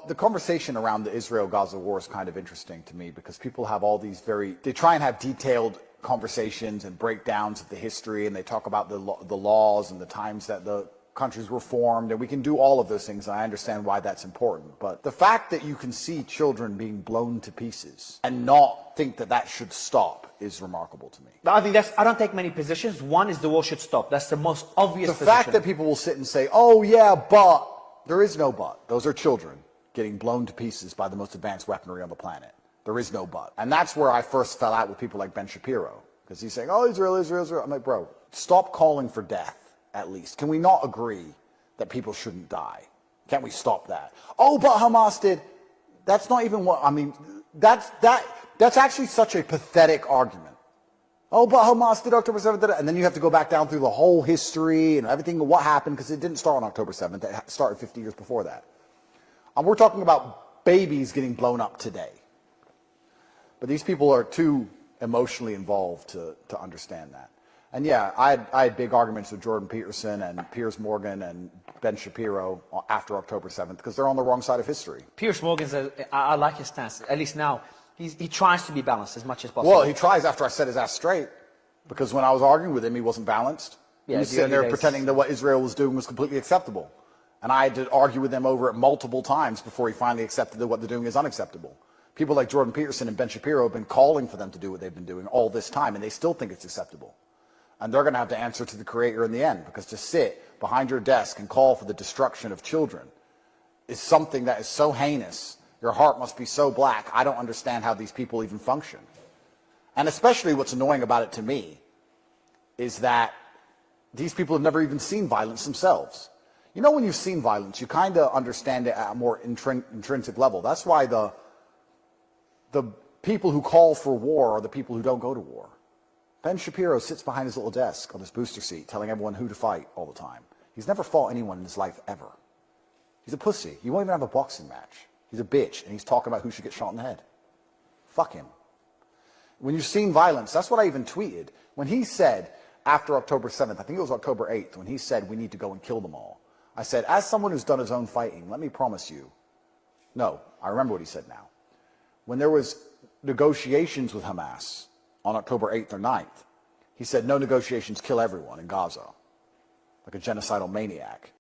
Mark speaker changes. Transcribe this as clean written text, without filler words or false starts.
Speaker 1: the conversation around the Israel-Gaza war is kind of interesting to me because people have all these they try and have detailed conversations and breakdowns of the history, and they talk about the laws and the times that the countries were formed, and we can do all of those things, and I understand why that's important. But the fact that you can see children being blown to pieces and not think that that should stop is remarkable to me.
Speaker 2: I think I don't take many positions. One is the war should stop. That's the most obvious position.
Speaker 1: The fact that people will sit and say, oh yeah, but, there is no but. Those are children getting blown to pieces by the most advanced weaponry on the planet. There is no but. And that's where I first fell out with people like Ben Shapiro, because he's saying, oh, Israel, Israel, Israel. I'm like, bro, stop calling for death. At least. Can we not agree that people shouldn't die? Can't we stop that? Oh, but Hamas did. That's not even what, I mean, that's actually such a pathetic argument. Oh, but Hamas did October 7th, and then you have to go back down through the whole history and everything, what happened, because it didn't start on October 7th, it started 50 years before that. We're talking about babies getting blown up today. But these people are too emotionally involved to understand that. And yeah, I had big arguments with Jordan Peterson and Piers Morgan and Ben Shapiro after October 7th because they're on the wrong side of history.
Speaker 2: Piers Morgan says, I like his stance, at least now. He tries to be balanced as much as possible.
Speaker 1: Well, he tries after I set his ass straight, because when I was arguing with him, he wasn't balanced.
Speaker 2: Yeah,
Speaker 1: he was sitting there pretending that what Israel was doing was completely acceptable. And I had to argue with him over it multiple times before he finally accepted that what they're doing is unacceptable. People like Jordan Peterson and Ben Shapiro have been calling for them to do what they've been doing all this time, and they still think it's acceptable. And they're going to have to answer to the Creator in the end, because to sit behind your desk and call for the destruction of children is something that is so heinous. Your heart must be so black. I don't understand how these people even function. And especially what's annoying about it to me is that these people have never even seen violence themselves. You know, when you've seen violence, you kind of understand it at a more intrinsic level. That's why the people who call for war are the people who don't go to war. Ben Shapiro sits behind his little desk on his booster seat telling everyone who to fight all the time. He's never fought anyone in his life ever. He's a pussy. He won't even have a boxing match. He's a bitch, and he's talking about who should get shot in the head. Fuck him. When you've seen violence, that's what I even tweeted. When he said, after October 7th, I think it was October 8th, when he said we need to go and kill them all, I said, as someone who's done his own fighting, let me promise you, no, I remember what he said now. When there was negotiations with Hamas on October 8th or 9th, he said, no negotiations, kill everyone in Gaza, like a genocidal maniac.